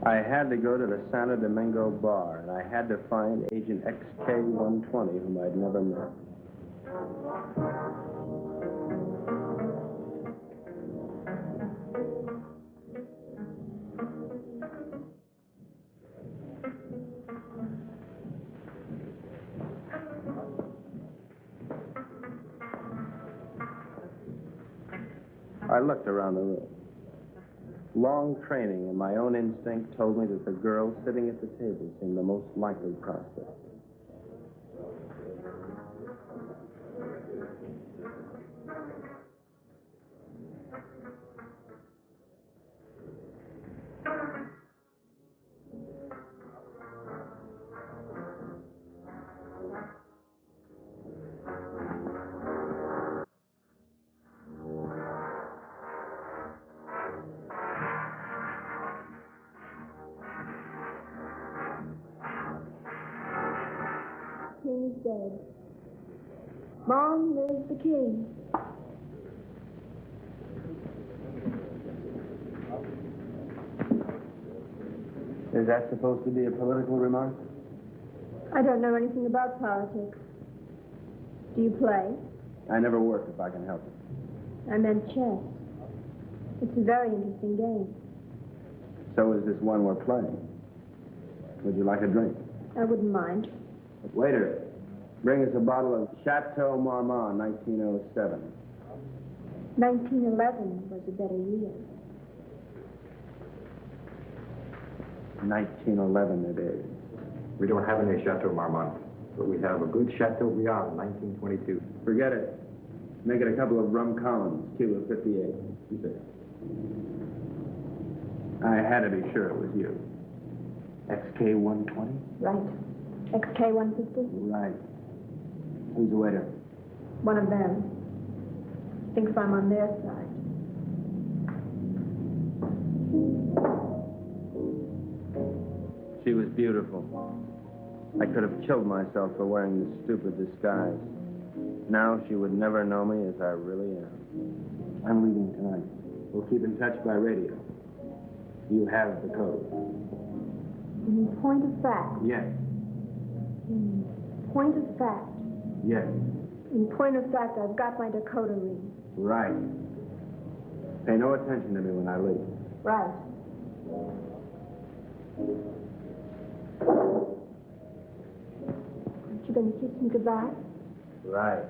I had to go to the Santo Domingo bar, and I had to find Agent XK-120, whom I'd never met. I looked around the room. Long training and my own instinct told me that the girl sitting at the table seemed the most likely prospect. King is dead. Long live the king. Is that supposed to be a political remark? I don't know anything about politics. Do you play? I never work if I can help it. I meant chess. It's a very interesting game. So is this one we're playing. Would you like a drink? I wouldn't mind. Waiter, bring us a bottle of Chateau Marmont, 1907. 1911 was a better year. 1911 it is. We don't have any Chateau Marmont, but we have a good Chateau Briand, 1922. Forget it. Make it a couple of rum Collins, Cuba 58. You say. I had to be sure it was you. XK-120? Right. XK-150? Right. Who's the waiter? One of them. Thinks I'm on their side. She was beautiful. I could have killed myself for wearing this stupid disguise. Now she would never know me as I really am. I'm leaving tonight. We'll keep in touch by radio. You have the code. In point of fact. Yes. In point of fact. Yes. In point of fact, I've got my decoder ring. Right. Pay no attention to me when I leave. Right. Aren't you going to kiss me goodbye? Right.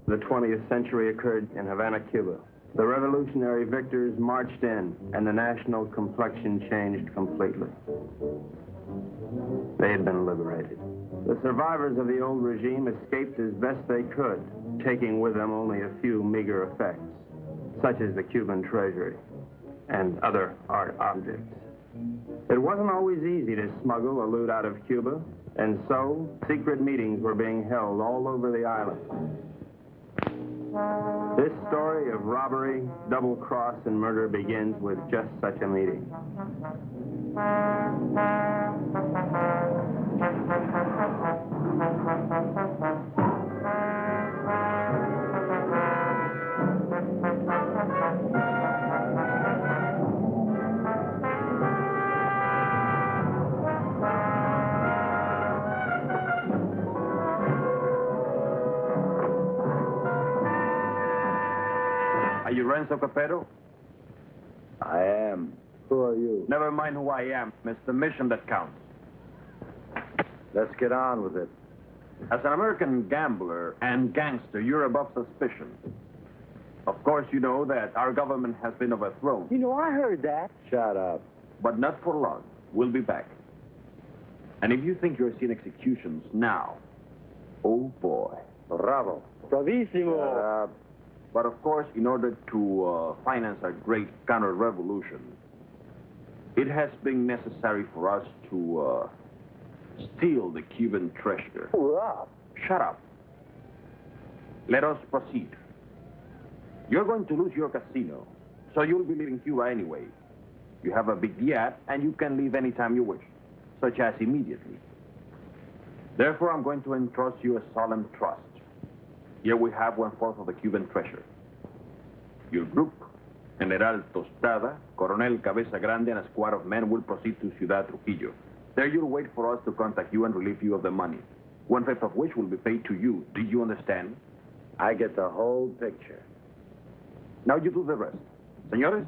The 20th century occurred in Havana, Cuba. The revolutionary victors marched in, and the national complexion changed completely. They had been liberated. The survivors of the old regime escaped as best they could, taking with them only a few meager effects, such as the Cuban treasury and other art objects. It wasn't always easy to smuggle the loot out of Cuba, and so secret meetings were being held all over the island. This story of robbery, double-cross, and murder begins with just such a meeting. Are you Renzo Capetto? I am. Who are you? Never mind who I am. It's the mission that counts. Let's get on with it. As an American gambler and gangster, you're above suspicion. Of course, you know that our government has been overthrown. You know, I heard that. Shut up. But not for long. We'll be back. And if you think you're seeing executions now, oh boy. Bravo. Bravissimo. But of course, in order to finance a great counter-revolution, it has been necessary for us to steal the Cuban treasure. Hurrah. Shut up. Let us proceed. You're going to lose your casino, so you'll be leaving Cuba anyway. You have a big yacht, and you can leave anytime you wish, such as immediately. Therefore, I'm going to entrust you a solemn trust. Here we have 1/4 of the Cuban treasure. Your group, General Tostada, Coronel Cabeza Grande, and a squad of men will proceed to Ciudad Trujillo. There you'll wait for us to contact you and relieve you of the money, 1/5 of which will be paid to you. Do you understand? I get the whole picture. Now you do the rest. Señores?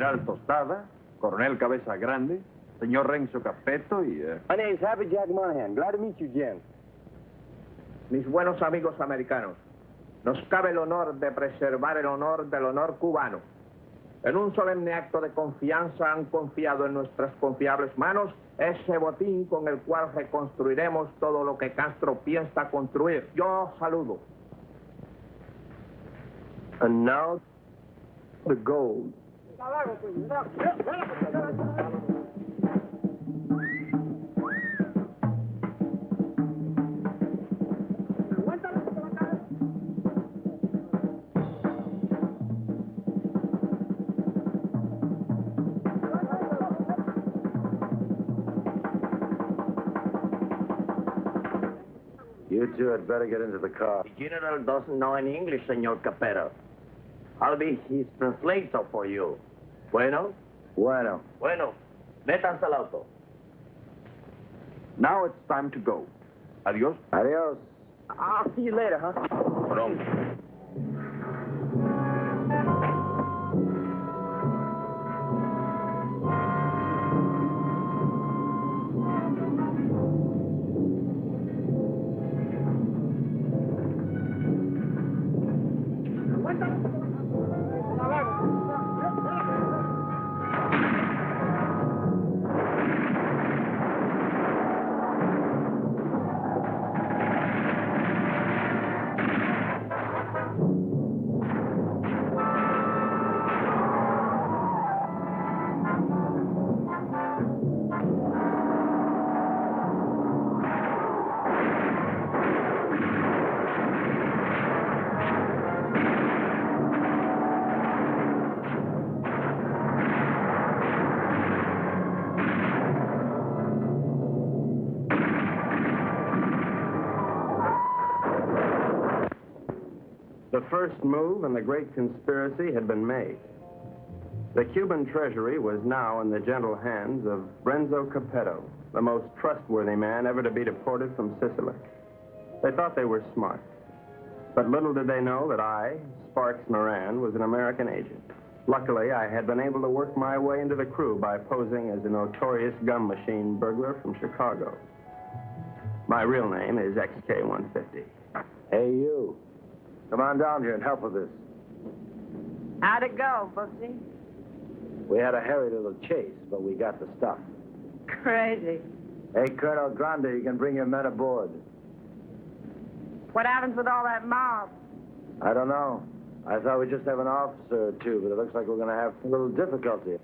General Tostada, Coronel Cabeza Grande, Señor Renzo Capetto y... My name's Happy Jack Monahan. Glad to meet you, Jen. Mis buenos amigos americanos, nos cabe el honor de preservar el honor del honor cubano. En un solemne acto de confianza han confiado en nuestras confiables manos ese botín con el cual reconstruiremos todo lo que Castro piensa construir. Yo saludo. And now, the gold. You two had better get into the car. The general doesn't know any English, Señor Capetto. I'll be his translator for you. Bueno? Bueno. Bueno. Métanse al auto. Now it's time to go. Adios. Adios. I'll see you later, huh? Pronto. The first move in the great conspiracy had been made. The Cuban treasury was now in the gentle hands of Renzo Capetto, the most trustworthy man ever to be deported from Sicily. They thought they were smart. But little did they know that I, Sparks Moran, was an American agent. Luckily, I had been able to work my way into the crew by posing as a notorious gum machine burglar from Chicago. My real name is XK150. Hey, you. Come on down here and help with this. How'd it go, Bugsy? We had a hairy little chase, but we got the stuff. Crazy. Hey, Colonel Grande, you can bring your men aboard. What happens with all that mob? I don't know. I thought we'd just have an officer or two, but it looks like we're going to have a little difficulty.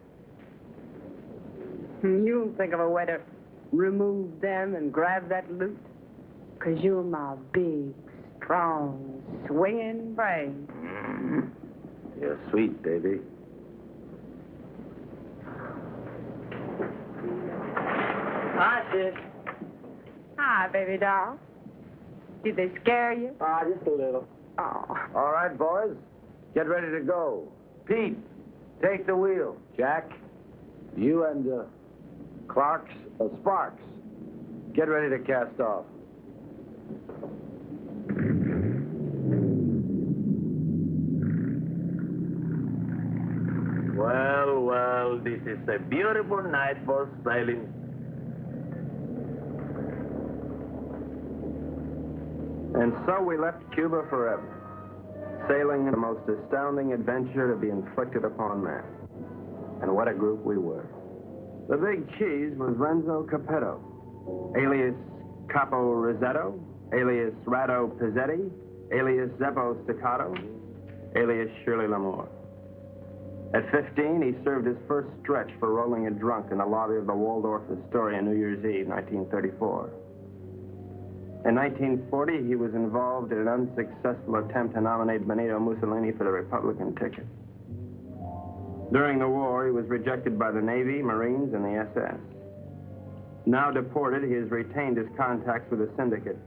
You'll think of a way to remove them and grab that loot. 'Cause you're my big, strong, swinging brain. You're sweet, baby. Hi, sis. Hi, baby doll. Did they scare you? Just a little. Oh. All right, boys. Get ready to go. Pete, take the wheel. Jack, you and Sparks, get ready to cast off. Well, this is a beautiful night for sailing. And so we left Cuba forever, sailing in the most astounding adventure to be inflicted upon man. And what a group we were. The big cheese was Renzo Capetto, alias Capo Rosetto, alias Rado Pizzetti, alias Zeppo Staccato, alias Shirley Lamour. At 15, he served his first stretch for rolling a drunk in the lobby of the Waldorf Astoria New Year's Eve, 1934. In 1940, he was involved in an unsuccessful attempt to nominate Benito Mussolini for the Republican ticket. During the war, he was rejected by the Navy, Marines, and the SS. Now deported, he has retained his contacts with the syndicate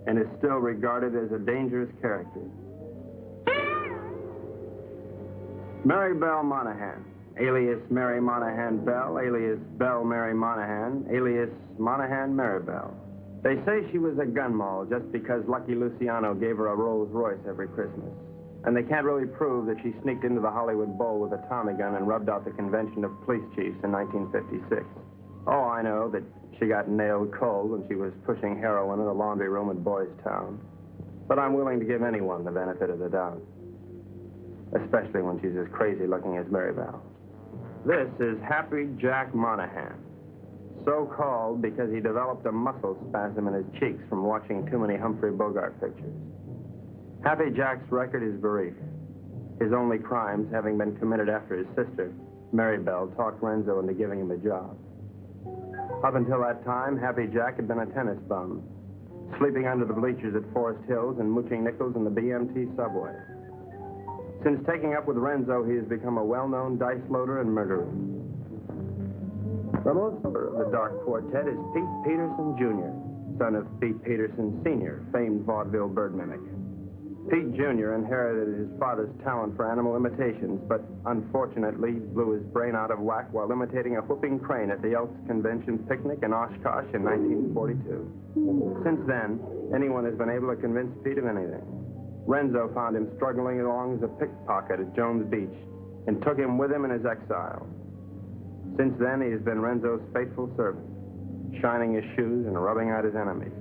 and is still regarded as a dangerous character. Mary Bell Monahan, alias Mary Monahan Bell, alias Bell Mary Monahan, alias Monahan Mary Bell. They say she was a gun moll just because Lucky Luciano gave her a Rolls Royce every Christmas. And they can't really prove that she sneaked into the Hollywood Bowl with a Tommy gun and rubbed out the convention of police chiefs in 1956. Oh, I know that she got nailed cold when she was pushing heroin in a laundry room at Boys Town. But I'm willing to give anyone the benefit of the doubt. Especially when she's as crazy looking as Mary Bell. This is Happy Jack Monahan. So called because he developed a muscle spasm in his cheeks from watching too many Humphrey Bogart pictures. Happy Jack's record is brief. His only crimes having been committed after his sister, Mary Bell, talked Renzo into giving him a job. Up until that time, Happy Jack had been a tennis bum, sleeping under the bleachers at Forest Hills and mooching nickels in the BMT subway. Since taking up with Renzo, he has become a well-known dice loader and murderer. The most of the Dark Quartet is Pete Peterson, Jr., son of Pete Peterson, Sr., famed vaudeville bird mimic. Pete, Jr. inherited his father's talent for animal imitations, but unfortunately blew his brain out of whack while imitating a whooping crane at the Elks Convention picnic in Oshkosh in 1942. Since then, anyone has been able to convince Pete of anything. Renzo found him struggling along as a pickpocket at Jones Beach and took him with him in his exile. Since then, he has been Renzo's faithful servant, shining his shoes and rubbing out his enemies.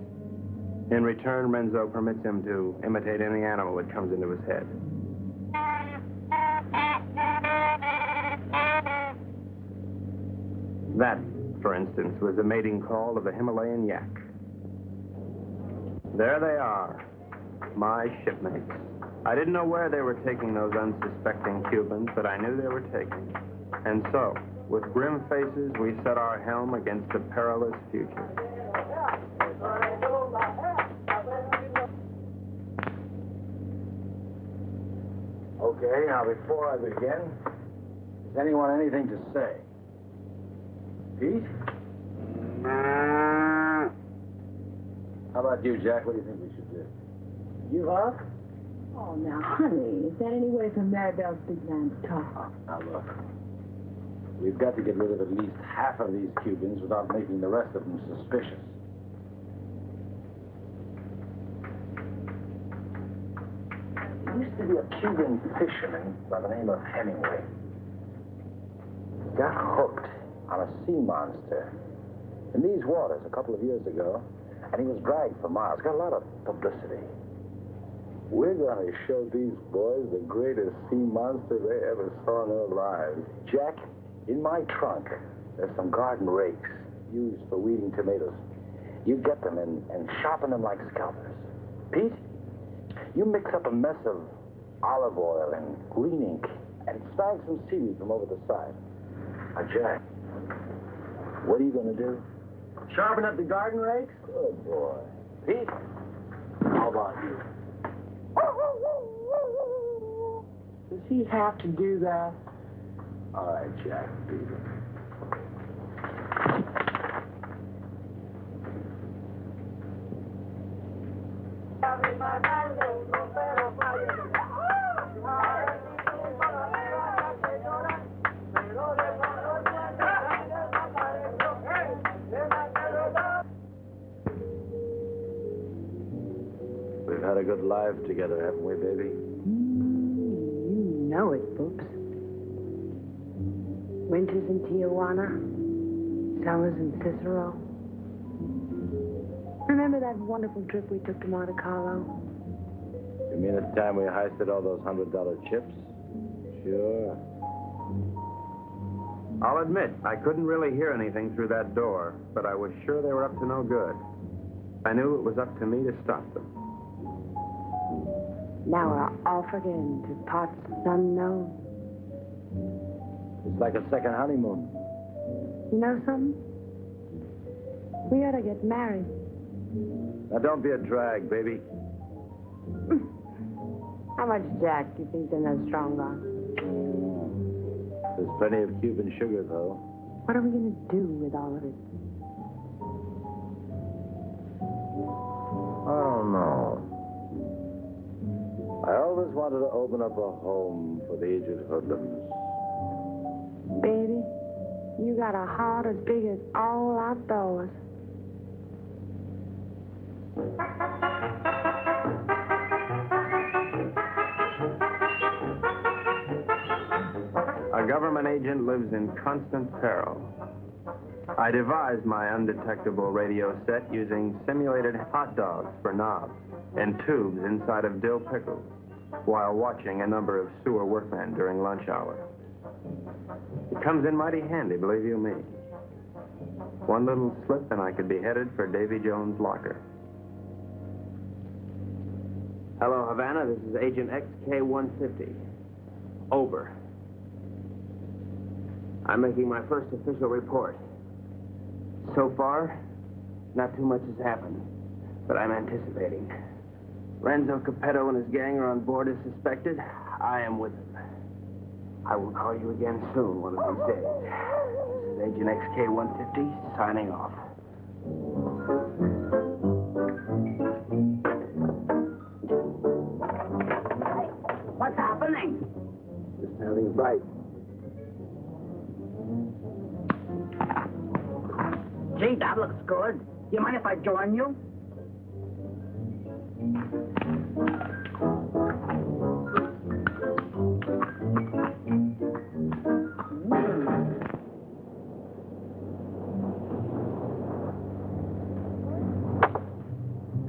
In return, Renzo permits him to imitate any animal that comes into his head. That, for instance, was the mating call of the Himalayan yak. There they are, my shipmates. I didn't know where they were taking those unsuspecting Cubans, but I knew they were taking. And so, with grim faces, we set our helm against a perilous future. Okay, now before I begin, does anyone anything to say? Pete? How about you, Jack? What do you think we should do? You up? Oh, now, honey, is that any way for Maribel's big man to talk? Now, look. We've got to get rid of at least half of these Cubans without making the rest of them suspicious. There used to be a Cuban fisherman by the name of Hemingway. He got hooked on a sea monster in these waters a couple of years ago, and he was dragged for miles. Got a lot of publicity. We're going to show these boys the greatest sea monster they ever saw in their lives. Jack, in my trunk, there's some garden rakes used for weeding tomatoes. You get them and sharpen them like scalpers. Pete, You mix up a mess of olive oil and green ink and snag some seaweed from over the side. Now, Jack, what are you going to do? Sharpen up the garden rakes? Good boy. Pete, how about you? Does he have to do that? All right, Jack, beat it. We've had a good life together, haven't we, baby? You know it, Boops. Winters in Tijuana, summers in Cicero. Remember that wonderful trip we took to Monte Carlo? You mean at the time we heisted all those $100 chips? Sure. I'll admit, I couldn't really hear anything through that door, but I was sure they were up to no good. I knew it was up to me to stop them. Now we're off again to parts unknown. It's like a second honeymoon. You know something? We ought to get married. Now, don't be a drag, baby. How much Jack do you think in those strong arms? There's plenty of Cuban sugar, though. What are we going to do with all of it? I don't know. I always wanted to open up a home for the aged hoodlums. Baby, you got a heart as big as all outdoors. A government agent lives in constant peril. I devised my undetectable radio set using simulated hot dogs for knobs and tubes inside of dill pickles while watching a number of sewer workmen during lunch hour. It comes in mighty handy, believe you me. One little slip and I could be headed for Davy Jones' locker. Hello, Havana. This is Agent XK-150. Over. I'm making my first official report. So far, not too much has happened, but I'm anticipating. Renzo Capetto and his gang are on board as suspected. I am with them. I will call you again soon, one of these days. This is Agent XK-150 signing off. What's happening? Just having a bite. Gee, that looks good. You mind if I join you?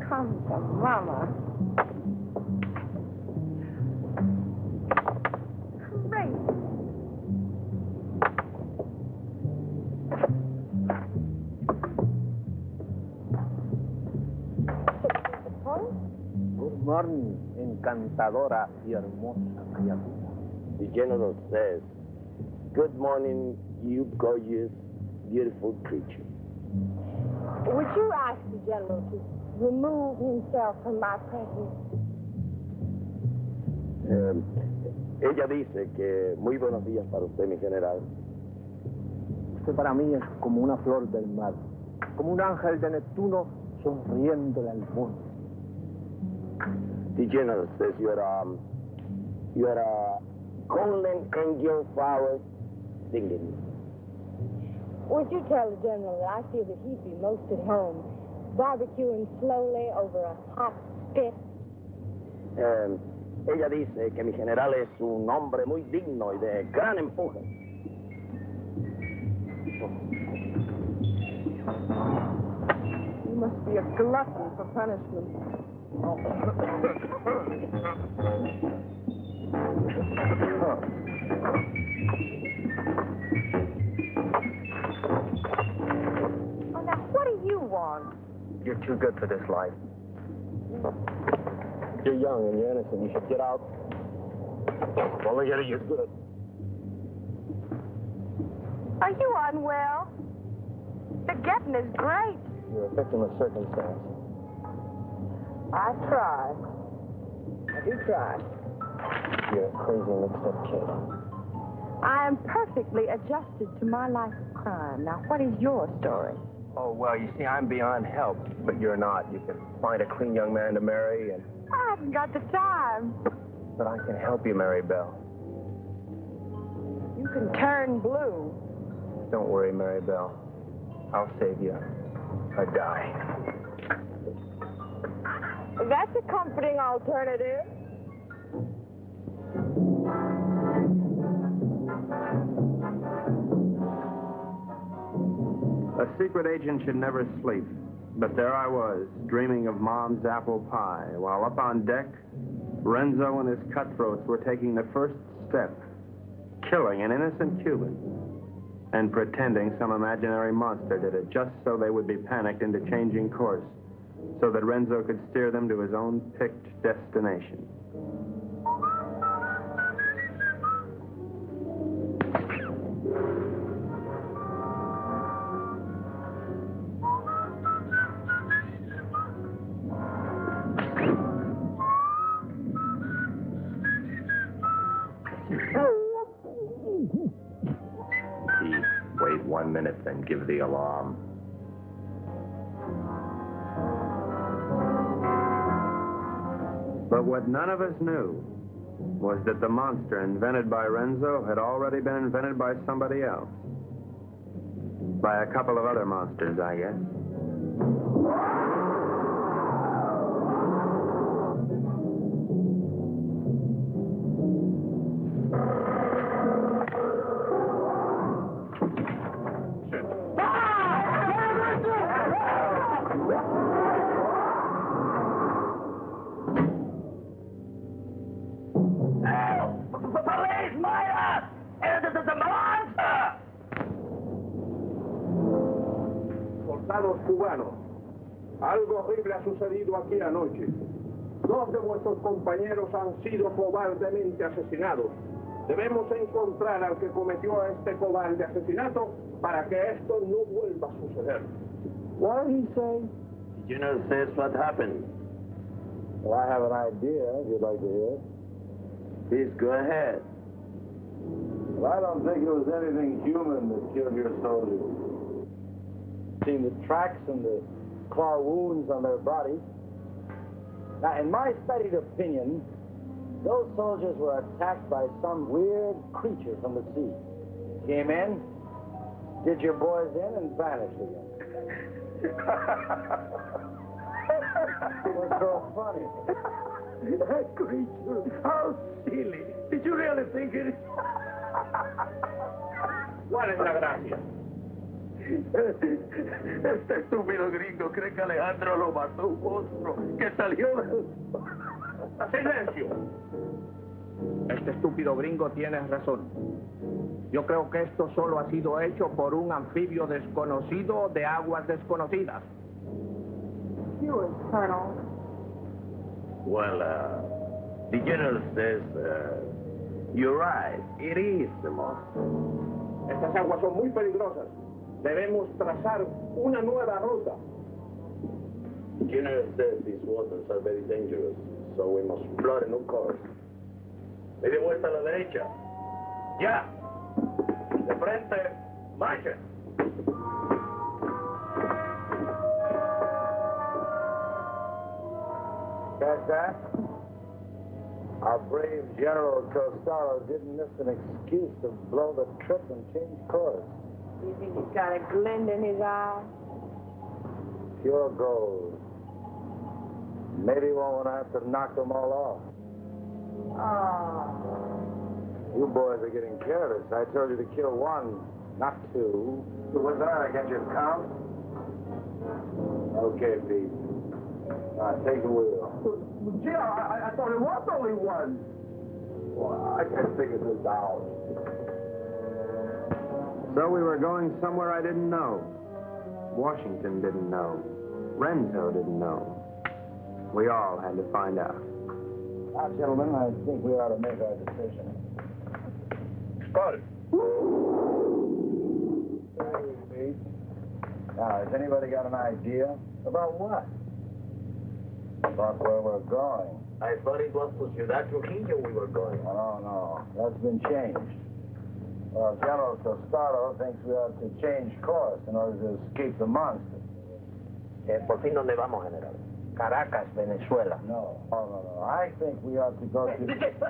Come to Mama. Great. Good morning, encantadora y hermosa criatura. The general says, good morning, you gorgeous, beautiful creature. Would you ask the general to remove himself from my presence? Ella dice que muy buenos días para usted, mi general. Usted para mí es como una flor del mar, como un ángel de Neptuno sonriéndole al mundo. The general says you're a golden angel flower singing. Would you tell the general that I feel that he'd be most at home, barbecuing slowly over a hot spit? Ella dice que mi general es un hombre muy digno y de gran empuje. You must be a glutton for punishment. Oh, now, what do you want? You're too good for this life. You're young and you're innocent. You should get out. Only getting you good. Are you unwell? The getting is great. You're a victim of circumstance. I try. I do try. You're a crazy mixed-up kid. I am perfectly adjusted to my life of crime. Now, what is your story? Oh, well, you see, I'm beyond help, but you're not. You can find a clean young man to marry, and... I haven't got the time. But I can help you, Mary Bell. You can turn blue. Don't worry, Mary Bell. I'll save you a die. That's a comforting alternative. A secret agent should never sleep. But there I was, dreaming of Mom's apple pie, while up on deck, Renzo and his cutthroats were taking the first step, killing an innocent Cuban, and pretending some imaginary monster did it just so they would be panicked into changing course, so that Renzo could steer them to his own picked destination. Wait 1 minute, then give the alarm. But what none of us knew was that the monster invented by Renzo had already been invented by somebody else. By a couple of other monsters, I guess. Soldados cubanos, algo horrible ha sucedido aquí anoche. 2 de vuestros compañeros han sido cobardemente asesinados. Debemos encontrar al que cometió este cobarde asesinato para que esto no vuelva a suceder. What did he say? The general says what happened. Well, I have an idea, if you'd like to hear it. Please go ahead. Well, I don't think it was anything human that killed your soldiers. Seen the tracks and the claw wounds on their bodies. Now, in my studied opinion, those soldiers were attacked by some weird creature from the sea. Came in, did your boys in, and vanished again. What's so funny? That creature, how silly. Did you really think it? ¿Cuál es la gracia? Este estúpido gringo cree que Alejandro lo mató un monstruo que salió de... ¡Silencio! Este estúpido gringo tiene razón. Yo creo que esto solo ha sido hecho por un anfibio desconocido de aguas desconocidas. You, Colonel. Well, the general says, you're right, it is the monster. Estas aguas son muy peligrosas. Debemos trazar una nueva ruta. The general says these waters are very dangerous, so we must plot a new course. Media vuelta a la derecha. Ya. De frente, marcha. Catch that? Our brave General Costello didn't miss an excuse to blow the trip and change course. You think he's got a glint in his eye? Pure gold. Maybe we won't have to knock them all off. Oh. You boys are getting careless. I told you to kill 1, not 2. Was that? I got your count? Okay, Pete. Take the wheel. Gee, I thought it was only 1. Well, I can't figure this out. So we were going somewhere I didn't know. Washington didn't know. Renzo didn't know. We all had to find out. Now, gentlemen, I think we ought to make our decision. Skull. Now, has anybody got an idea? About what? About where we're going. I thought it was to Ciudad Trujillo we were going. No. That's been changed. Well, General Tostado thinks we ought to change course in order to escape the monster. ¿Por fin dónde vamos, General? Caracas, Venezuela. No. I think we ought to go to...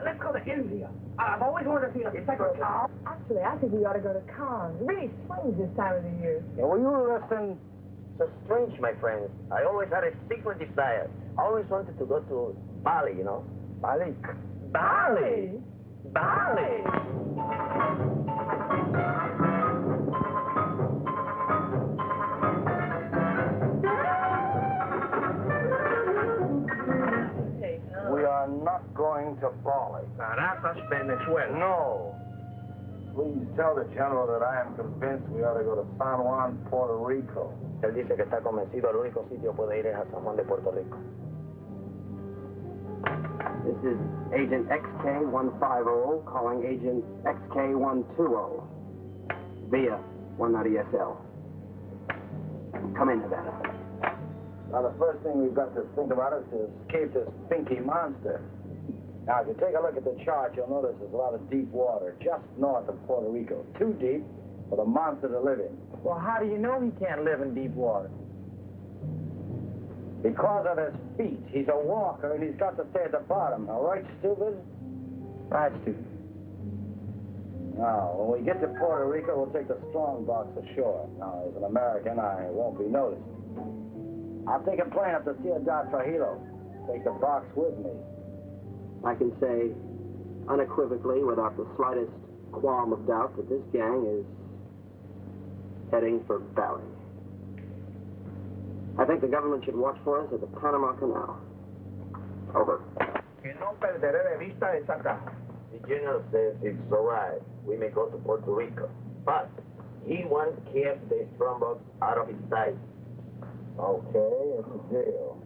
Let's go to India. I've always wanted to see a cycle town. Actually, I think we ought to go to Cannes. It really swings this time of the year. Yeah, will you listen? So strange, my friends. I always had a secret desire. I always wanted to go to Bali, you know? Bali? Bali! Bali! We are not going to Bali. Caracas, Venezuela. No. Please tell the General that I am convinced we ought to go to San Juan, Puerto Rico. Él dice que está convencido, el único sitio puede ir es a San Juan de Puerto Rico. This is Agent XK150 calling Agent XK120 via 190SL. Come in, Havana. Now, the first thing we've got to think about is to escape this pinky monster. Now, if you take a look at the chart, you'll notice there's a lot of deep water just north of Puerto Rico. Too deep for the monster to live in. Well, how do you know he can't live in deep water? Because of his feet. He's a walker, and he's got to stay at the bottom. All right, stupid? Right, stupid. Now, when we get to Puerto Rico, we'll take the strong box ashore. Now, as an American, I won't be noticed. I'll take a plane up to Ciudad Trujillo. Take the box with me. I can say unequivocally, without the slightest qualm of doubt, that this gang is heading for Bali. I think the government should watch for us at the Panama Canal. Over. Que no perderé de vista esa caja. The general says it's all right. We may go to Puerto Rico. But he wants to keep the strongbox out of his sight. Okay, it's a deal.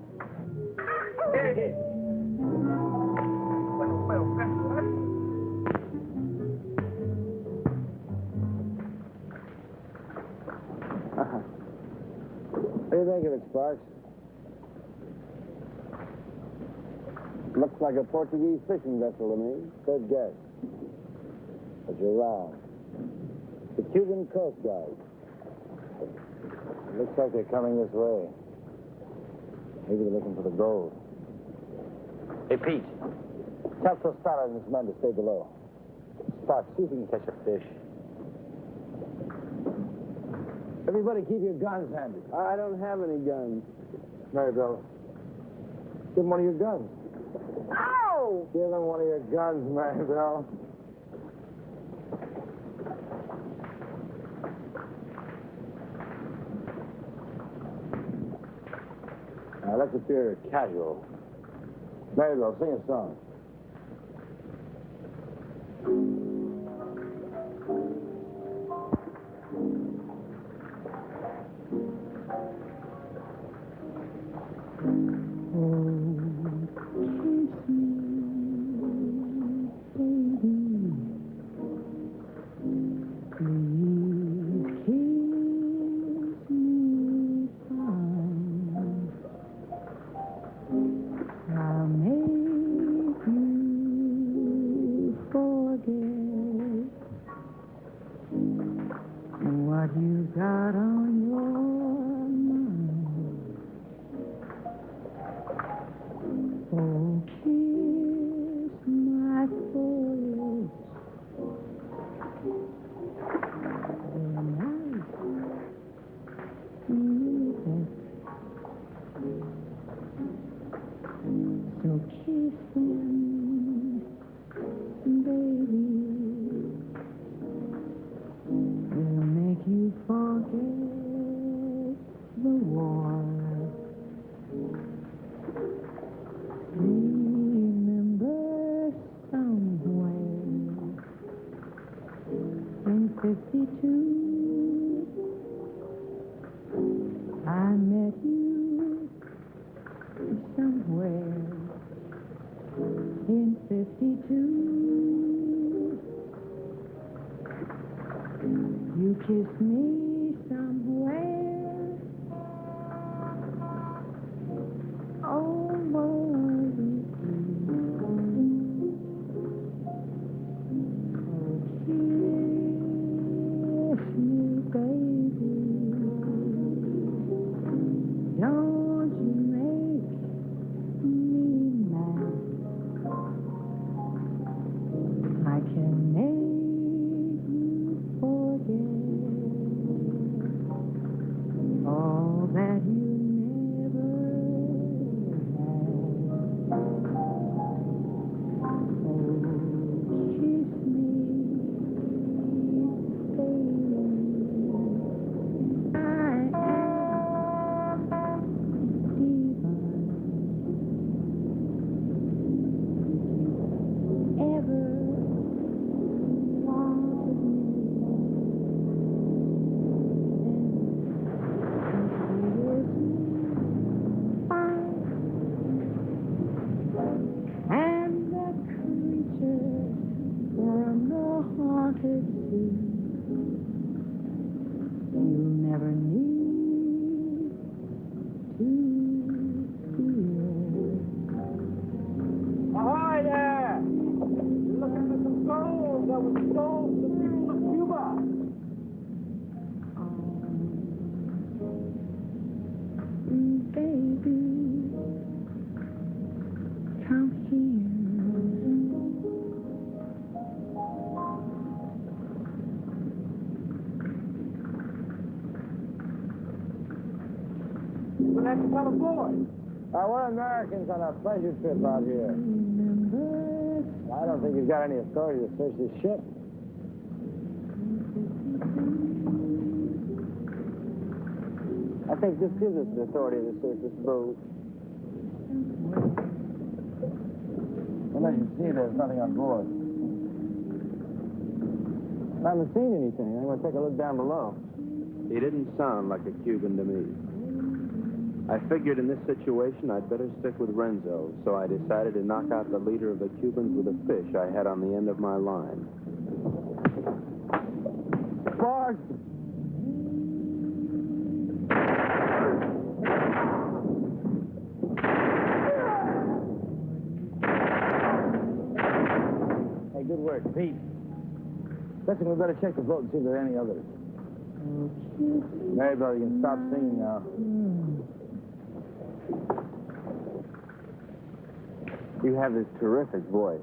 What do you think of it, Sparks? Looks like a Portuguese fishing vessel to me. Good guess. But you're wrong. The Cuban Coast Guard. Looks like they're coming this way. Maybe they're looking for the gold. Hey, Pete. Tell Tostada and his men to stay below. Sparks, see if we can catch a fish. Everybody keep your guns handy. I don't have any guns. Maribel, give him one of your guns. Ow! Give him one of your guns, Maribel. Now, let's appear casual. Maribel, sing a song. 52. You kissed me somewhere over the kiss me, baby. Don't you make me mad. I can make you forget all that you never had. Oh, kiss me, baby. I am divine. Ever wanted me, and the creature from the haunted sea, you'll never need to fear. Ahoy there! You're looking for some gold that was sold to the people of Cuba. Baby, come here. Well, that's another boy. We're Americans on a pleasure trip out here. I don't think you've got any authority to search this ship. I think this gives us the authority to search this boat. Unless you see there's nothing on board. I haven't seen anything. I'm going to take a look down below. He didn't sound like a Cuban to me. I figured in this situation I'd better stick with Renzo, so I decided to knock out the leader of the Cubans with a fish I had on the end of my line. Bart! Hey, good work, Pete. Listen, we better check the boat and see if there are any others. Mary, brother, you can stop singing now. You have this terrific voice.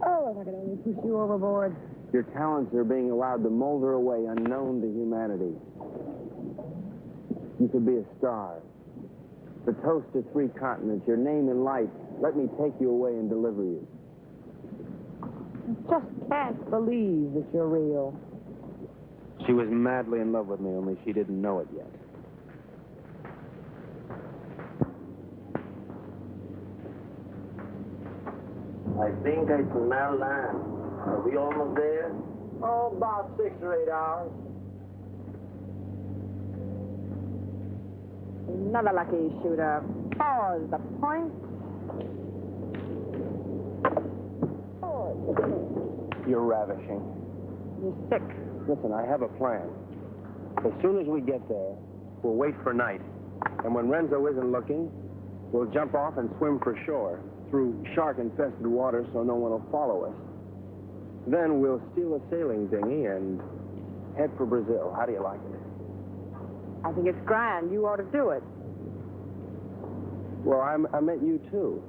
Oh, if I could only push you overboard. Your talents are being allowed to molder away unknown to humanity. You could be a star. The toast of 3 continents, your name in lights. Let me take you away and deliver you. I just can't believe that you're real. She was madly in love with me, only she didn't know it yet. I think I smell land. Are we almost there? Oh, about 6 or 8 hours. Another lucky shooter. Pause the point. You're ravishing. You're sick. Listen, I have a plan. As soon as we get there, we'll wait for night. And when Renzo isn't looking, we'll jump off and swim for shore through shark-infested water so no one will follow us. Then we'll steal a sailing dinghy and head for Brazil. How do you like it? I think it's grand. You ought to do it. Well, I meant you, too.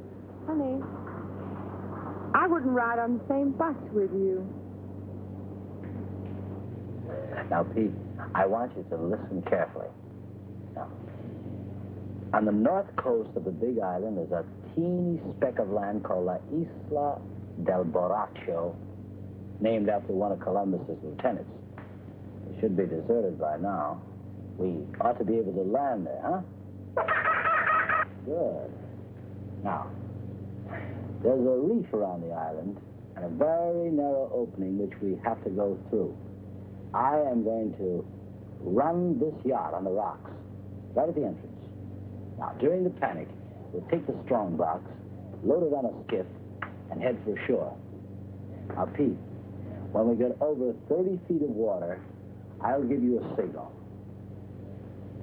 Honey, I wouldn't ride on the same bus with you. Now, Pete, I want you to listen carefully. Now, on the north coast of the Big Island is a teeny speck of land called La Isla del Borracho, named after one of Columbus's lieutenants. It should be deserted by now. We ought to be able to land there, huh? Good. Now, there's a reef around the island and a very narrow opening which we have to go through. I am going to run this yacht on the rocks, right at the entrance. Now, during the panic, we'll take the strong box, load it on a skiff, and head for shore. Now, Pete, when we get over 30 feet of water, I'll give you a signal.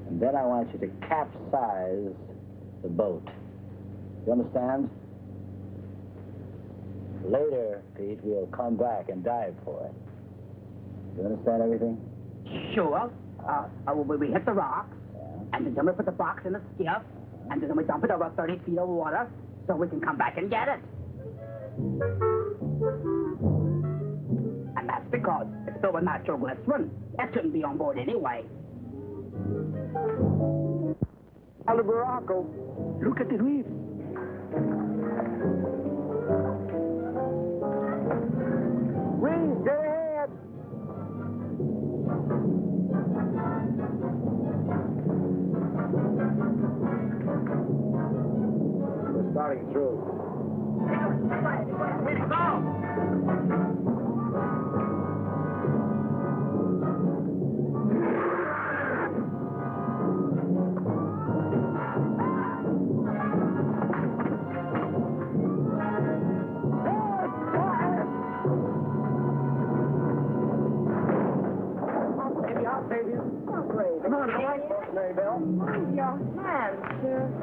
And then I want you to capsize the boat. You understand? Later, Pete, we'll come back and dive for it. You understand everything? Sure. We hit the rocks, and then we put the box in the skiff, and then we dump it over 30 feet of water so we can come back and get it. And that's because it's filled with natural glycerin. That shouldn't be on board anyway. Hello, Baracco. Look at the reef. Reef, dead ahead. We're starting through.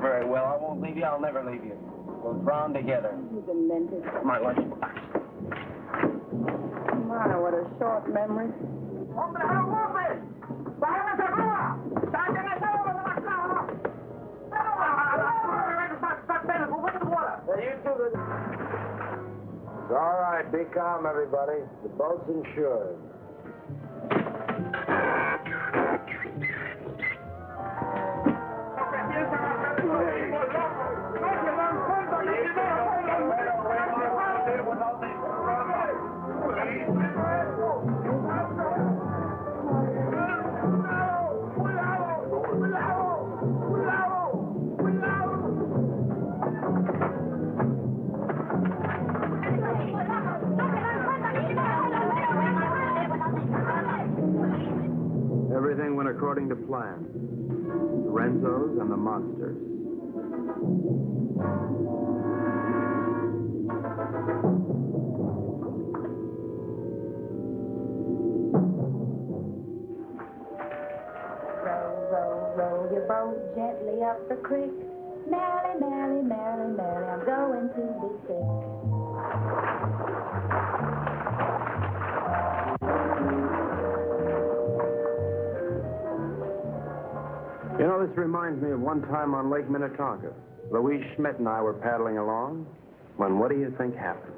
Very well, I won't leave you. I'll never leave you. We'll drown together. You demented. My lunch. My, what a short memory. It's all right. Be calm, everybody. The boat's insured. Everything went according to plan. The Renzos and the monsters. Row your boat gently up the creek. Merrily, merrily, merrily, merrily, I'm going to be sick. You know, this reminds me of one time on Lake Minnetonka. Louise Schmidt and I were paddling along when what do you think happened?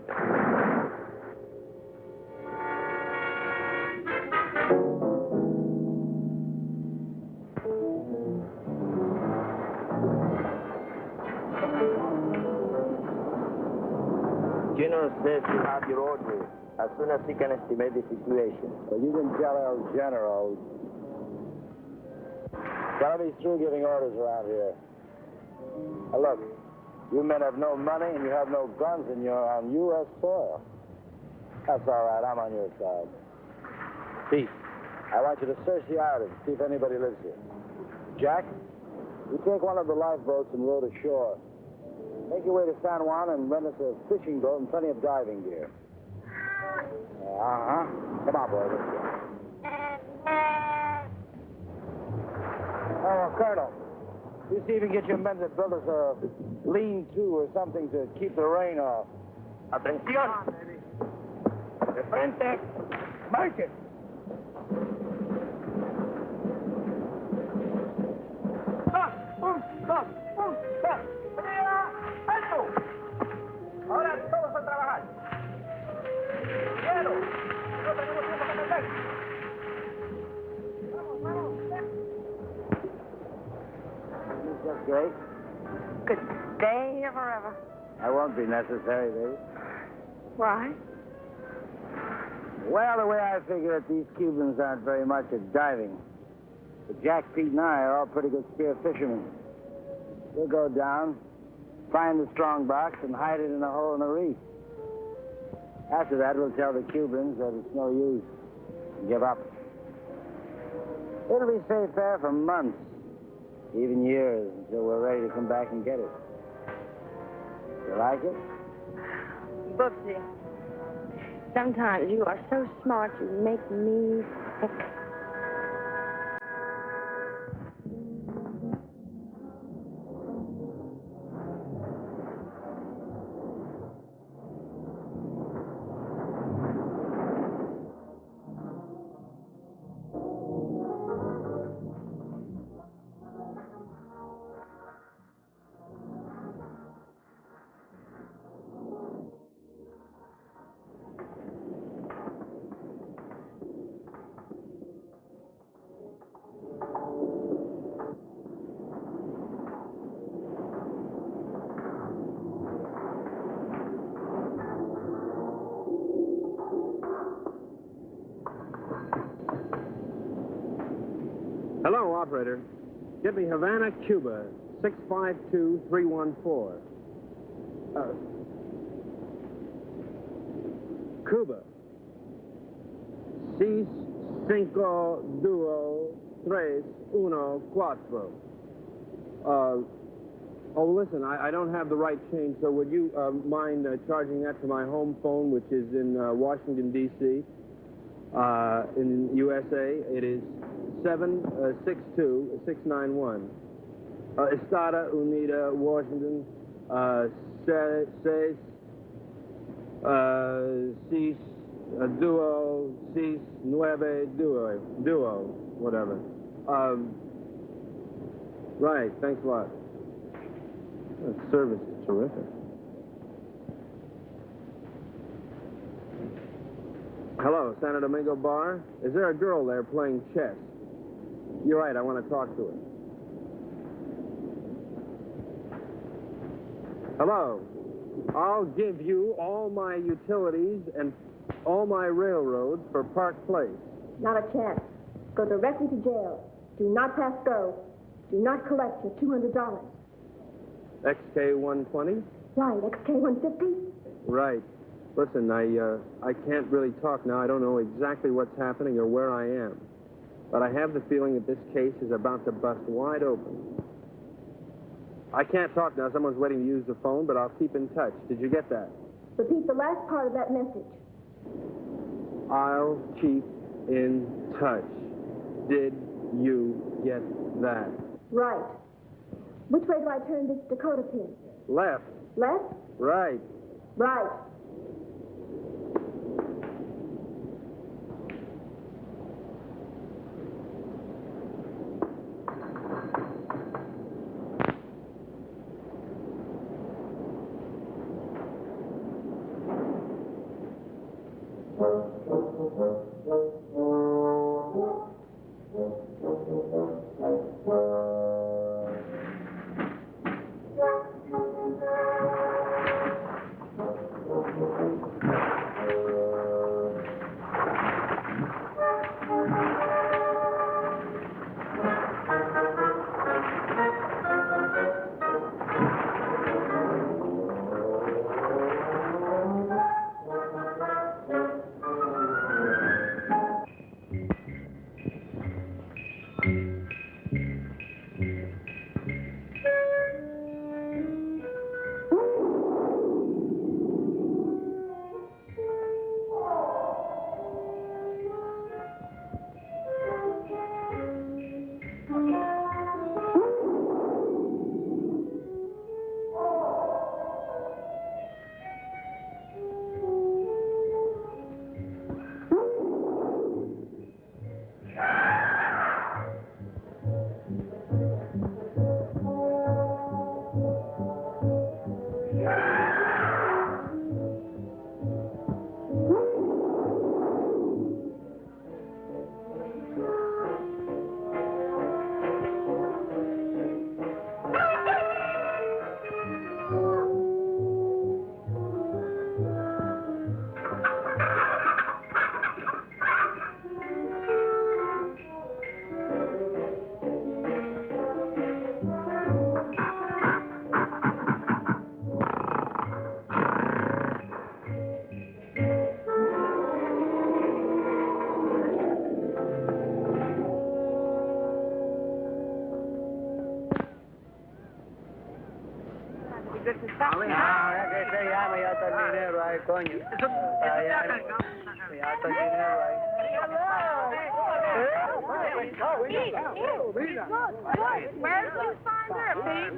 General says you have your orders as soon as he can estimate the situation. Well, you can tell El General. Gotta be through giving orders around here. Now, look, you men have no money and you have no guns and you're on U.S. soil. That's all right. I'm on your side. Pete, I want you to search the island, see if anybody lives here. Jack, you take one of the lifeboats and row to shore. Make your way to San Juan and rent us a fishing boat and plenty of diving gear. Uh-huh. Come on, boy. Let's go. Oh, Colonel, you see if you can get your men to build us a lean-to or something to keep the rain off. Atención. De frente. Marchen. Dos. ¡Alto! Ahora todos a trabajar. Quiero. No tenemos tiempo que perder. Vamos. That's great. Good day forever. That won't be necessary, baby. Why? Well, the way I figure it, these Cubans aren't very much at diving. But Jack, Pete, and I are all pretty good spear fishermen. We'll go down, find the strong box, and hide it in a hole in the reef. After that, we'll tell the Cubans that it's no use. Give up. It'll be safe there for months, even years, until we're ready to come back and get it. You like it? Booksy. Sometimes you are so smart you make me sick. Hello, operator. Get me Havana, Cuba, 652314. Cuba. 6, 5, 2, 3, 1, 4. Listen, I don't have the right change, so would you mind charging that to my home phone, which is in Washington, D.C., in USA? It is 762-691. Estada Unida, Washington, 6, 6, 9, duo, whatever. Right, thanks a lot. That service is terrific. Hello, Santo Domingo Bar. Is there a girl there playing chess? You're right, I want to talk to her. Hello. I'll give you all my utilities and all my railroads for Park Place. Not a chance. Go directly to jail. Do not pass go. Do not collect your $200. XK-120? Right, XK-150? Right. Listen, I can't really talk now. I don't know exactly what's happening or where I am. But I have the feeling that this case is about to bust wide open. I can't talk now. Someone's waiting to use the phone, but I'll keep in touch. Did you get that? Repeat the last part of that message. I'll keep in touch. Did you get that? Right. Which way do I turn this Dakota pin? Left. Left? Right. Right. coño. Where did you find her, Pete?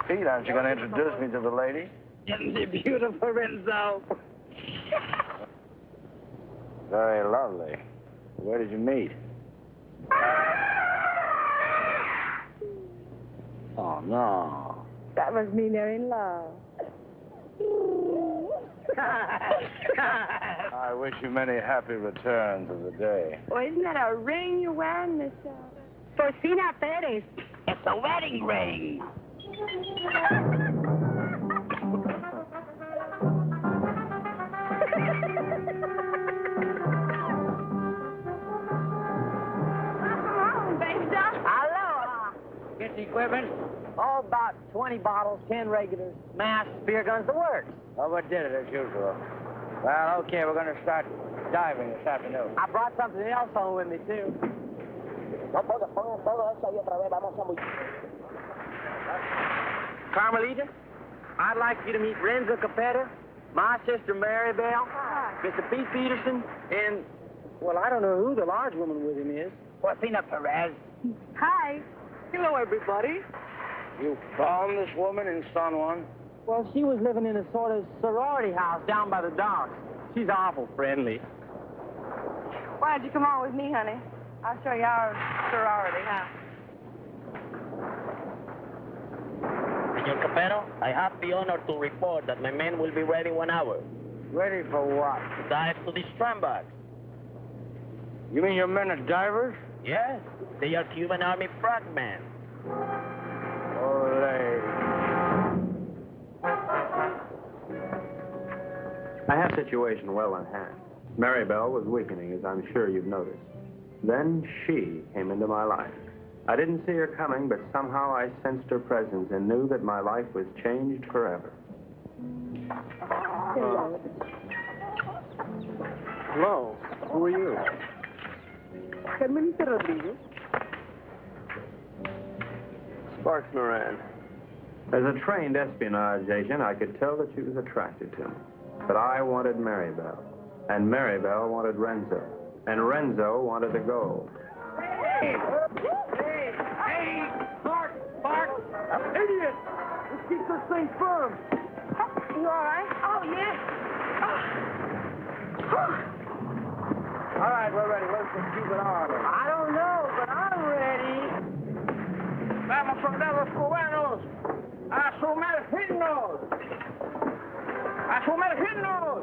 Pete, aren't you going to introduce me to the lady? Isn't she beautiful, Renzo? Very lovely. Where did you meet? Oh, no. That must mean they're in love. I wish you many happy returns of the day. Well, isn't that a ring you're wearing, Miss Porcina Perez? It's a wedding ring. Aloha. Get the equipment. Oh, about 20 bottles, 10 regulars, mass, beer guns, the works. Oh, what did it as usual? Well, okay, we're going to start diving this afternoon. I brought something else home with me, too. Carmelita, I'd like you to meet Renzo Capetto, my sister Mary Bell, Mr. Pete Peterson, and, well, I don't know who the large woman with him is. Porcina Perez. Hi. Hello, everybody. You found this woman in San Juan? Well, she was living in a sort of sorority house down by the docks. She's awful friendly. Why don't you come on with me, honey? I'll show you our sorority house. Senor Capetto, I have the honor to report that my men will be ready 1 hour. Ready for what? To dive to the strandbacks. You mean your men are divers? Yes, they are Cuban Army frogmen. Ole. I had the situation well in hand. Mary Bell was weakening, as I'm sure you've noticed. Then she came into my life. I didn't see her coming, but somehow I sensed her presence and knew that my life was changed forever. Hello. Who are you? Carmelita Rodriguez. Sparks Moran. As a trained espionage agent, I could tell that she was attracted to me. But I wanted Mary Bell, and Mary Bell wanted Renzo, and Renzo wanted the gold. Hey! Park! Idiot! Let's keep this thing firm. You all right? Oh, yeah. All right, we're ready. Where's the Cuban Army? I don't know, but I'm ready. Vamos, soldados cubanos, a sumergirnos. ¡A sumergirnos!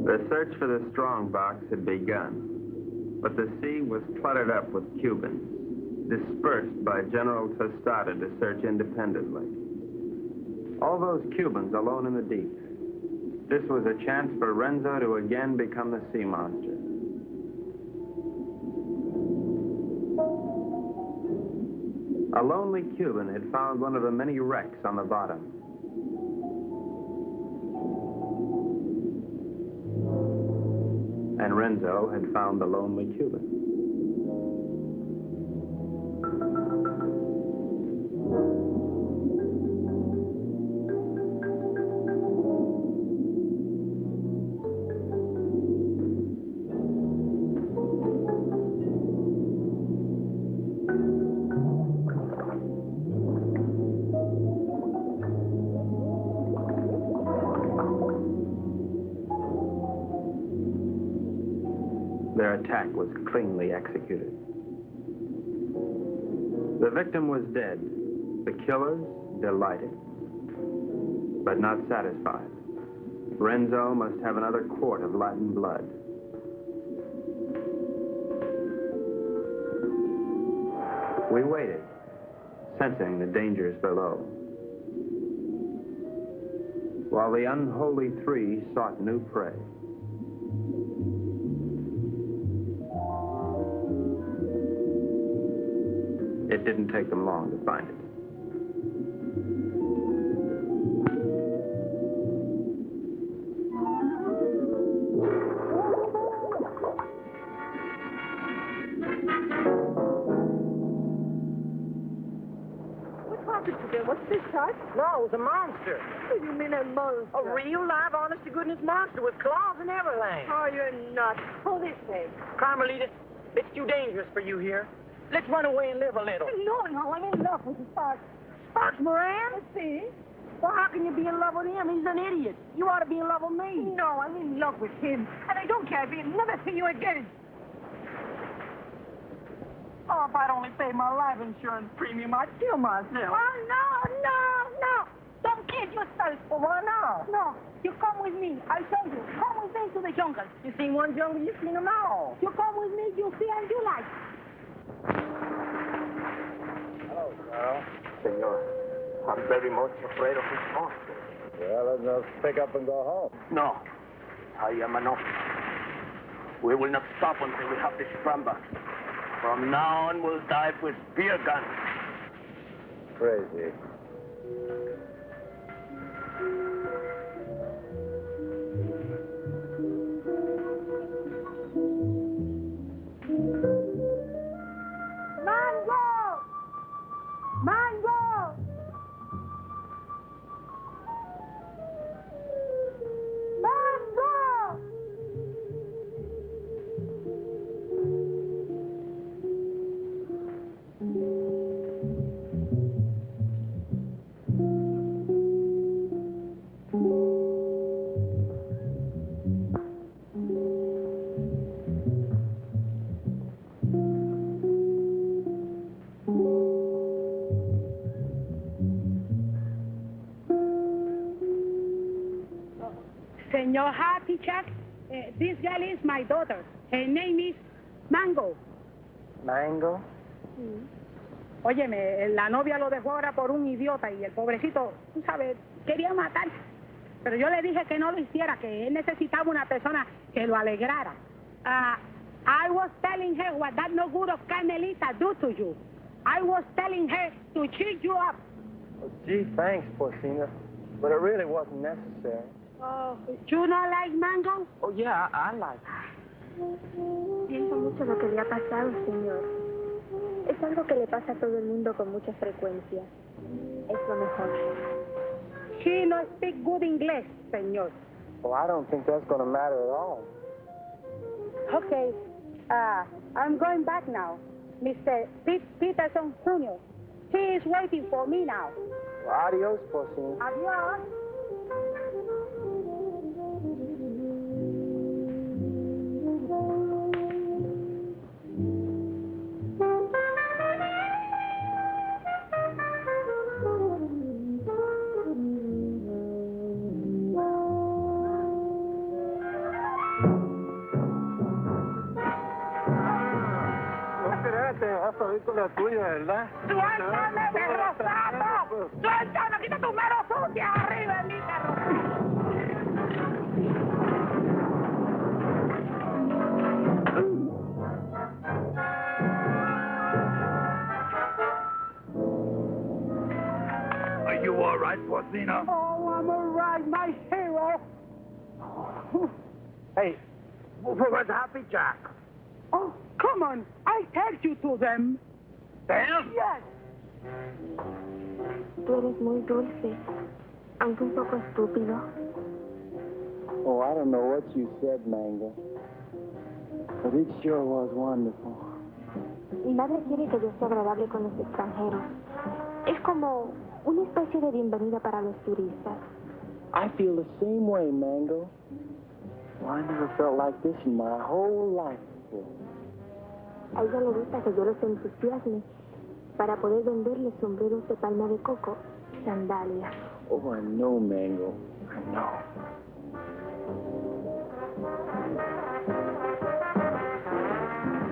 The search for the strongbox had begun, but the sea was cluttered up with Cubans, dispersed by General Tostada to search independently. All those Cubans alone in the deep. This was a chance for Renzo to again become the sea monster. A lonely Cuban had found one of the many wrecks on the bottom. And Renzo had found the lonely Cuban. Their attack was cleanly executed. The victim was dead. The killers delighted, but not satisfied. Renzo must have another quart of Latin blood. We waited, sensing the dangers below, while the unholy three sought new prey. It didn't take them long to find it. What's this, Tart? No, it was a monster. What do you mean a monster? A real, live, honest-to-goodness monster with claws and everything. Oh, you're nuts. Pull this way. Carmelita, it's too dangerous for you here. Let's run away and live a little. No, I'm in love with Sparks. Sparks Moran? Let's see. Well, how can you be in love with him? He's an idiot. You ought to be in love with me. No, I'm in love with him. And I don't care if he'll never see you again. Oh, if I'd only paid my life insurance premium, I'd kill myself. Oh, no. Don't kill yourself. Well, why not? No, you come with me. I'll show you. Come with me to the jungle. You seen one jungle, you've seen them all. You come with me, you'll see and you like. Hello, Carl. Senor, I'm very much afraid of this monster. Well, then let's pick up and go home. No, I am an officer. We will not stop until we have this scramble. From now on, we'll dive with spear guns. Crazy. Mango! Senor Happy Chuck, this girl is my daughter. Her name is Mango. Mango? Óyeme, la novia lo dejó ahora por un idiota y el pobrecito, tú sabes, quería matar. Pero yo le dije que no lo hiciera, que él necesitaba una persona que lo alegrara. I was telling her what that no good of Carmelita do to you. I was telling her to cheer you up. Oh, gee, thanks, Porcina. But it really wasn't necessary. Oh, you not like Mango? Oh, yeah, I like it. Siento mucho lo que le ha pasado, señor. Es algo que le pasa a todo el mundo con mucha frecuencia. Es lo mejor. She no speak good English, señor. Well, I don't think that's going to matter at all. Okay, I'm going back now. Mr. Peterson Jr. He is waiting for me now. Well, adios, Porcina. Adios. Película tuya, ¿verdad? ¡Suéltame, perro sapo! ¡Suéltame! ¡Quita tu mano sucia arriba de mí, perro! Are you all right, Porcina? Oh, I'm all right, my hero. Hey, where's Happy Jack? Oh, come on. I take you to them. Them? Yes. Tú eres muy dulce, aunque un poco estúpido. Oh, I don't know what you said, Mango. But it sure was wonderful. Mi madre quiere que yo sea agradable con los extranjeros. Es como una especie de bienvenida para los turistas. I feel the same way, Mango. Well, I never felt like this in my whole life. wonderful. A ella le gusta que yo los entusiasme para poder venderle sombreros de palma de coco y sandalias. Oh, I know, Mango. I know.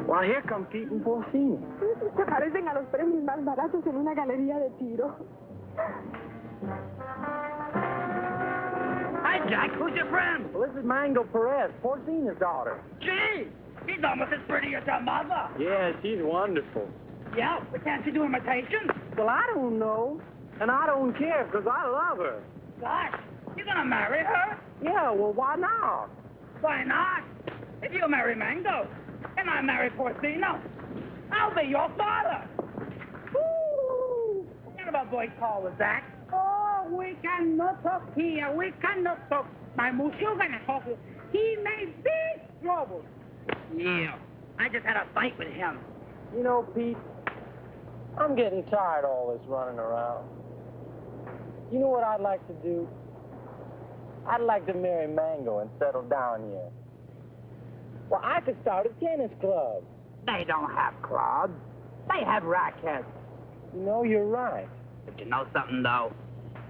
Well, here come Pete and Porcini. Se parecen a los premios más baratos en una galería de tiro. Hi, Jack. Who's your friend? Well, this is Mango Perez, Porcini's daughter. Gee, she's almost as pretty as her mother. Yeah, she's wonderful. Yeah, but can't she do imitations? Well, I don't know. And I don't care, because I love her. Gosh, you're gonna marry her? Yeah, well, why not? Why not? If you marry Mango, and I marry Porcino, I'll be your father. Woo! What kind of a boy call was that? Oh, we cannot talk here. We cannot talk. My monsieur gonna talk. He may be trouble. Yeah, I just had a fight with him. You know, Pete, I'm getting tired of all this running around. You know what I'd like to do? I'd like to marry Mango and settle down here. Well, I could start a tennis club. They don't have clubs. They have rackets. You know, you're right. But you know something, though?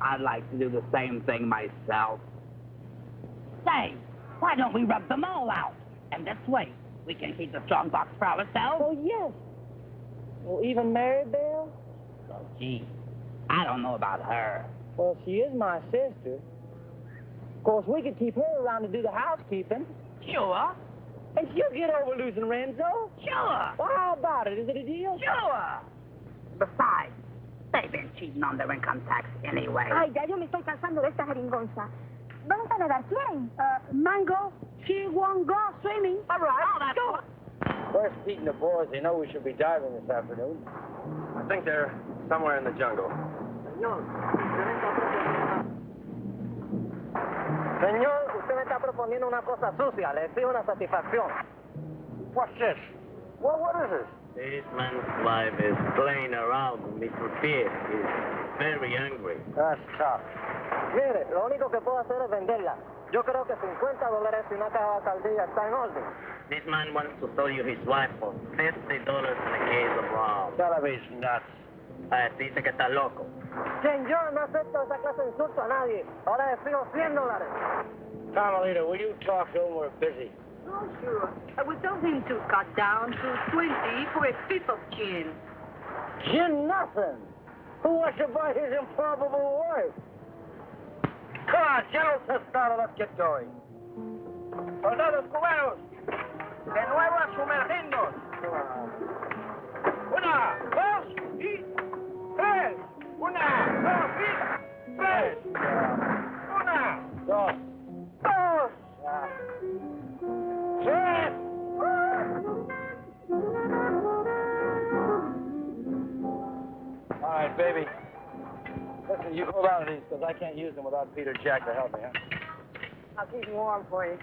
I'd like to do the same thing myself. Say, why don't we rub them all out? And this way, we can keep the strong box for ourselves. Oh, yes. Well, even Mary Bell? Oh, gee, I don't know about her. Well, she is my sister. Of course, we could keep her around to do the housekeeping. Sure. And she'll get over losing Renzo. Sure. Well, how about it? Is it a deal? Sure. Besides, they've been cheating on their income tax anyway. Ay, ya yo me estoy cansando de esta jeringonza. ¿Vamos a nadar? ¿Quién? Mango, she won't go swimming. All right. Oh, that's Go. Where's Pete and the boys? They know we should be diving this afternoon. I think they're somewhere in the jungle. Señor, usted me está proponiendo una cosa sucia. Le exijo una satisfacción. What's this? What is this? This man's wife is playing around with Mr. Pete. He's very angry. That's tough. Mire, lo único que puedo hacer es venderla. Yo creo que $50 y una caja de caldilla está en orden. This man wants to sell you his wife for $50 in a case of rum. Television nuts. Dice que está loco. Señor, no acepto esa clase de insulto a nadie. Ahora le fijo $100. Carmelita, will you talk to him? We're busy. Oh, sure. I would tell him to cut down to 20 for a fifth of gin. Gin nothing. Who wants to buy his improbable wife? Come on, General Tostado, let's get going. Soldados cubanos, de nuevo a sumergirnos. Una, dos y tres. Una, dos y tres. Una, dos, tres. All right, baby. Listen, you hold on to these, because I can't use them without Peter Jack to help me, huh? I'll keep them warm for you.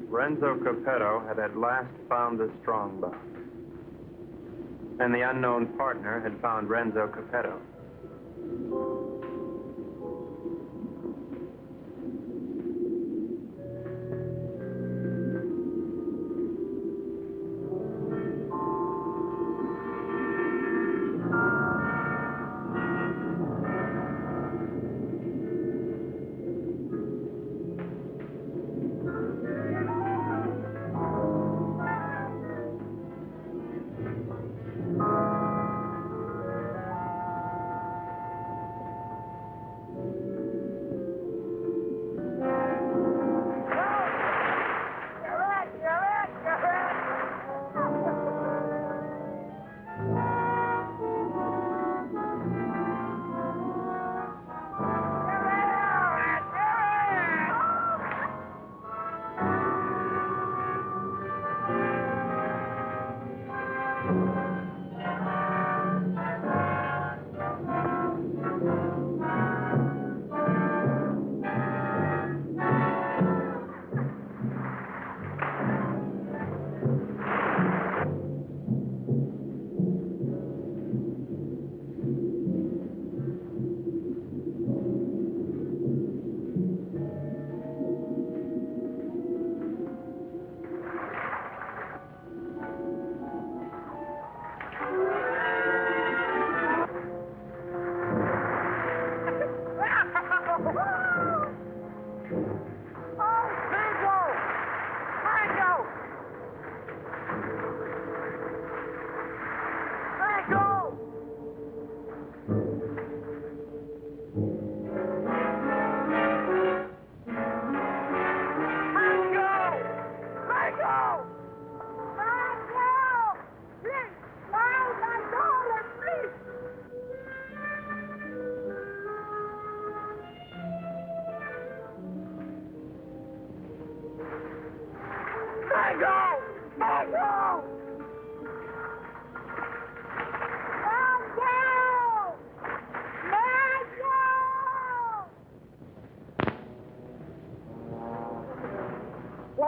Renzo Capetto had at last found the strong box. And the unknown partner had found Renzo Capetto.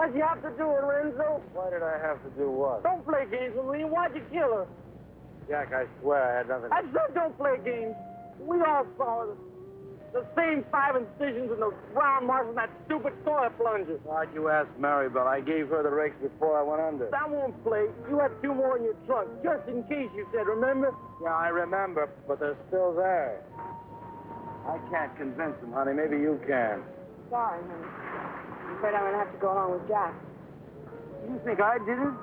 Why'd you have to do it, Renzo? Why did I have to do what? Don't play games with me. Why'd you kill her? Jack, I swear I had nothing. I said don't play games. We all saw it. The same 5 incisions in the round marks in that stupid toilet plunger. Why'd you ask Maribel? I gave her the rakes before I went under. That won't play. You had 2 more in your trunk, just in case, you said, remember? Yeah, I remember, but they're still there. I can't convince them, honey. Maybe you can. Sorry, honey. I'm afraid I'm going to have to go along with Jack. You think I did it?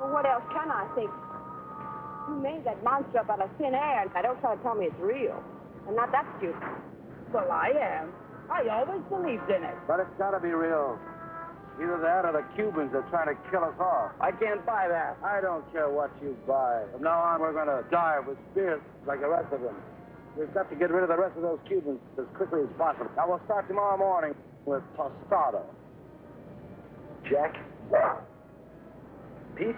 Well, what else can I think? You made that monster up out of thin air, and I don't try to tell me it's real. I'm not that stupid. Well, I am. I always believed in it. But it's got to be real. Either that or the Cubans are trying to kill us off. I can't buy that. I don't care what you buy. From now on, we're going to die with spirits like the rest of them. We've got to get rid of the rest of those Cubans as quickly as possible. Now, we'll start tomorrow morning with Tostado. Jack? Pete?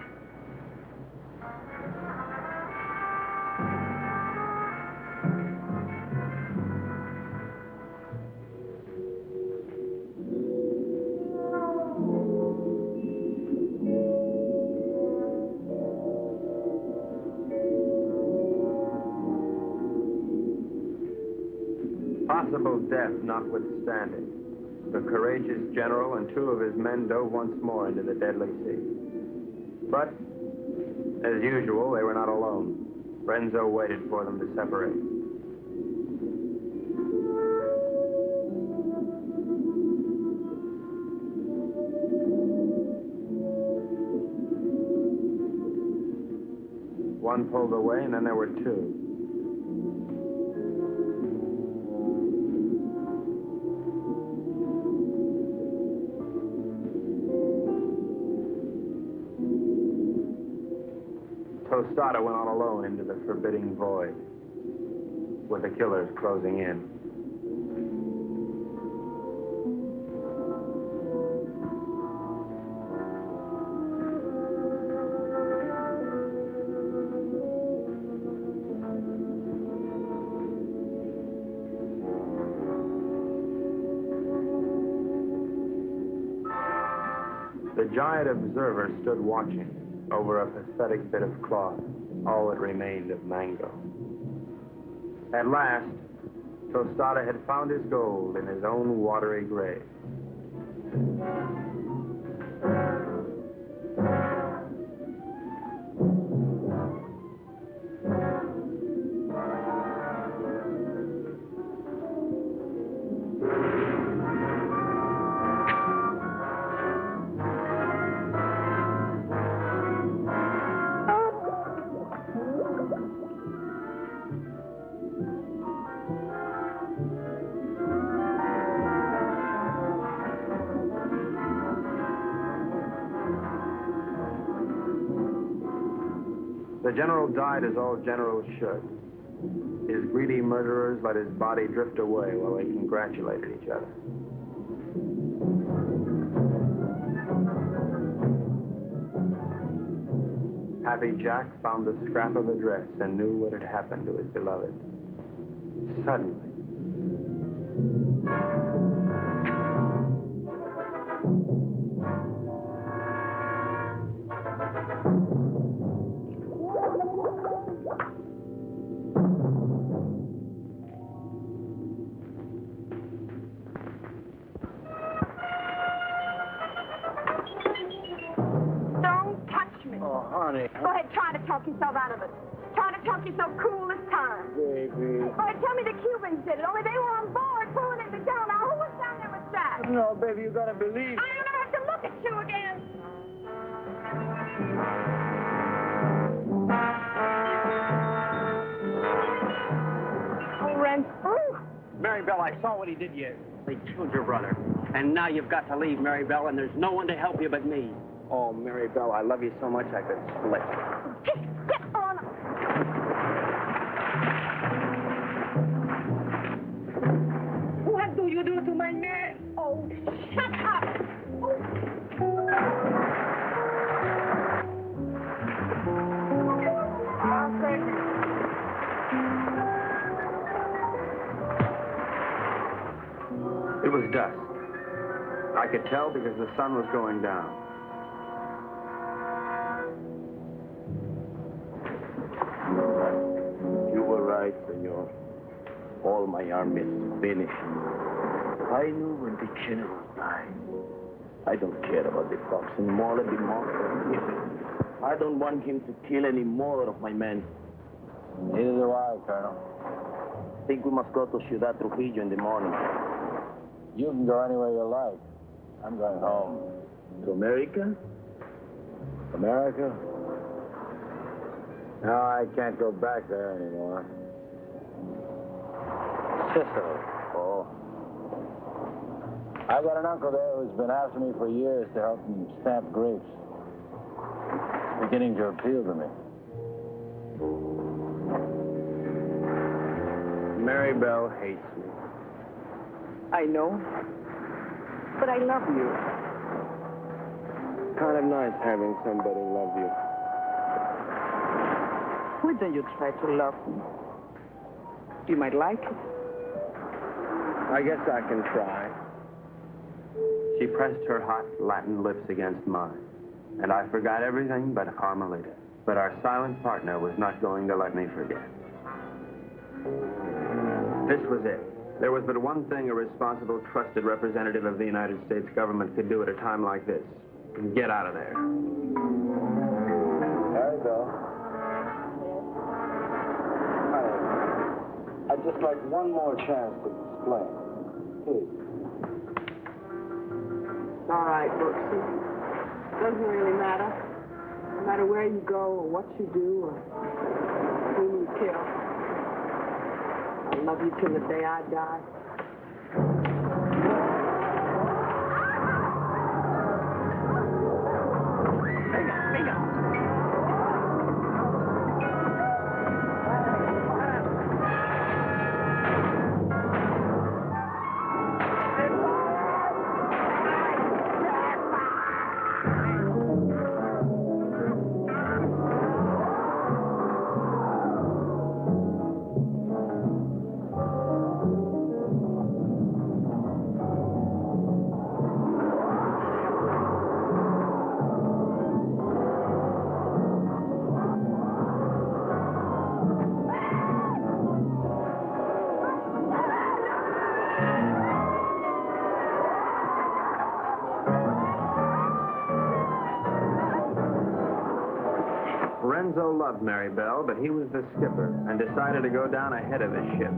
Possible death notwithstanding, the courageous general and 2 of his men dove once more into the deadly sea. But, as usual, they were not alone. Renzo waited for them to separate. One pulled away, and then there were 2. Tostado went on alone into the forbidding void, with the killers closing in. The giant observer stood watching over a pathetic bit of cloth, all that remained of Mango. At last, Tostado had found his gold in his own watery grave. The general died as all generals should. His greedy murderers let his body drift away while they congratulated each other. Happy Jack found the scrap of a dress and knew what had happened to his beloved. Suddenly, Go ahead, try to talk yourself out of it. Try to talk yourself cool this time. Baby. Go ahead, tell me the Cubans did it, only they were on board pulling it down. Now, who was down there with Jack? No, baby, you gotta believe. I'm gonna have to look at you again. Oh, Renzo. Maribel, I saw what he did you. They killed your brother. And now you've got to leave, Maribel, and there's no one to help you but me. oh, Maribel, I love you so much I could split. Get on. What do you do to my man? Oh, shut up. It was dusk. I could tell because the sun was going down. You were right, senor. All my army is finished. I knew when the general died. I don't care about the fox anymore. Let the monster. I don't want him to kill any more of my men. Neither do I, Colonel. I think we must go to Ciudad Trujillo in the morning. You can go anywhere you like. I'm going home. To America? America? No, I can't go back there anymore. Sicily. Oh. I've got an uncle there who's been after me for years to help him stamp grapes. It's beginning to appeal to me. Mary Bell hates me. I know. But I love you. Kind of nice having somebody love you. Why don't you try to love me? You might like it. I guess I can try. She pressed her hot Latin lips against mine, and I forgot everything but Carmelita. But our silent partner was not going to let me forget. This was it. There was but one thing a responsible, trusted representative of the United States government could do at a time like this. Get out of there. There you go. I'd just like one more chance to explain. Please. All right, Brooksy. Doesn't really matter. No matter where you go or what you do or who you kill. I love you till the day I die. Renzo loved Mary Bell, but he was the skipper and decided to go down ahead of his ship.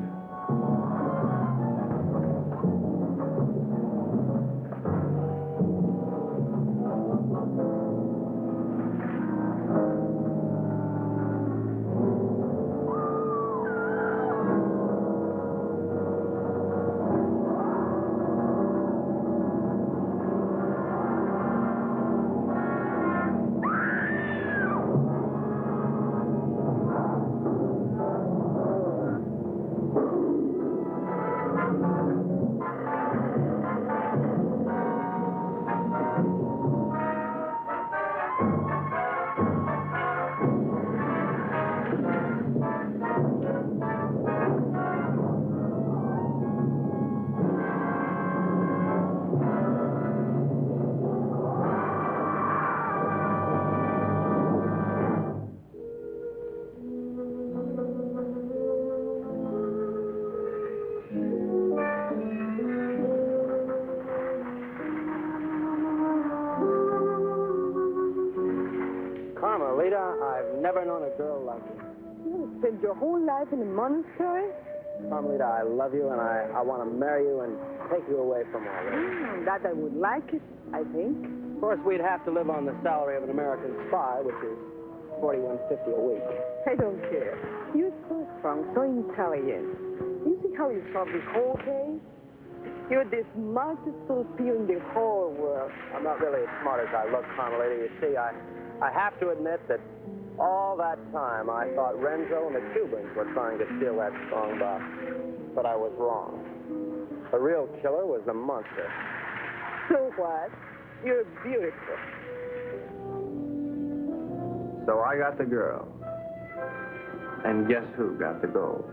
Carmelita, I've never known a girl like you. You spent your whole life in a monastery? Carmelita, I love you, and I want to marry you and take you away from all this. That I would like it, I think. Of course, we'd have to live on the salary of an American spy, which is $41.50 a week. I don't care. You're so strong, so intelligent. You see how you solve this whole case? You're the smartest Filipino in the whole world. I'm not really as smart as I look, Carmelita. You see, I have to admit that all that time I thought Renzo and the Cubans were trying to steal that strong box. But I was wrong. The real killer was the monster. So what? You're beautiful. So I got the girl. And guess who got the gold?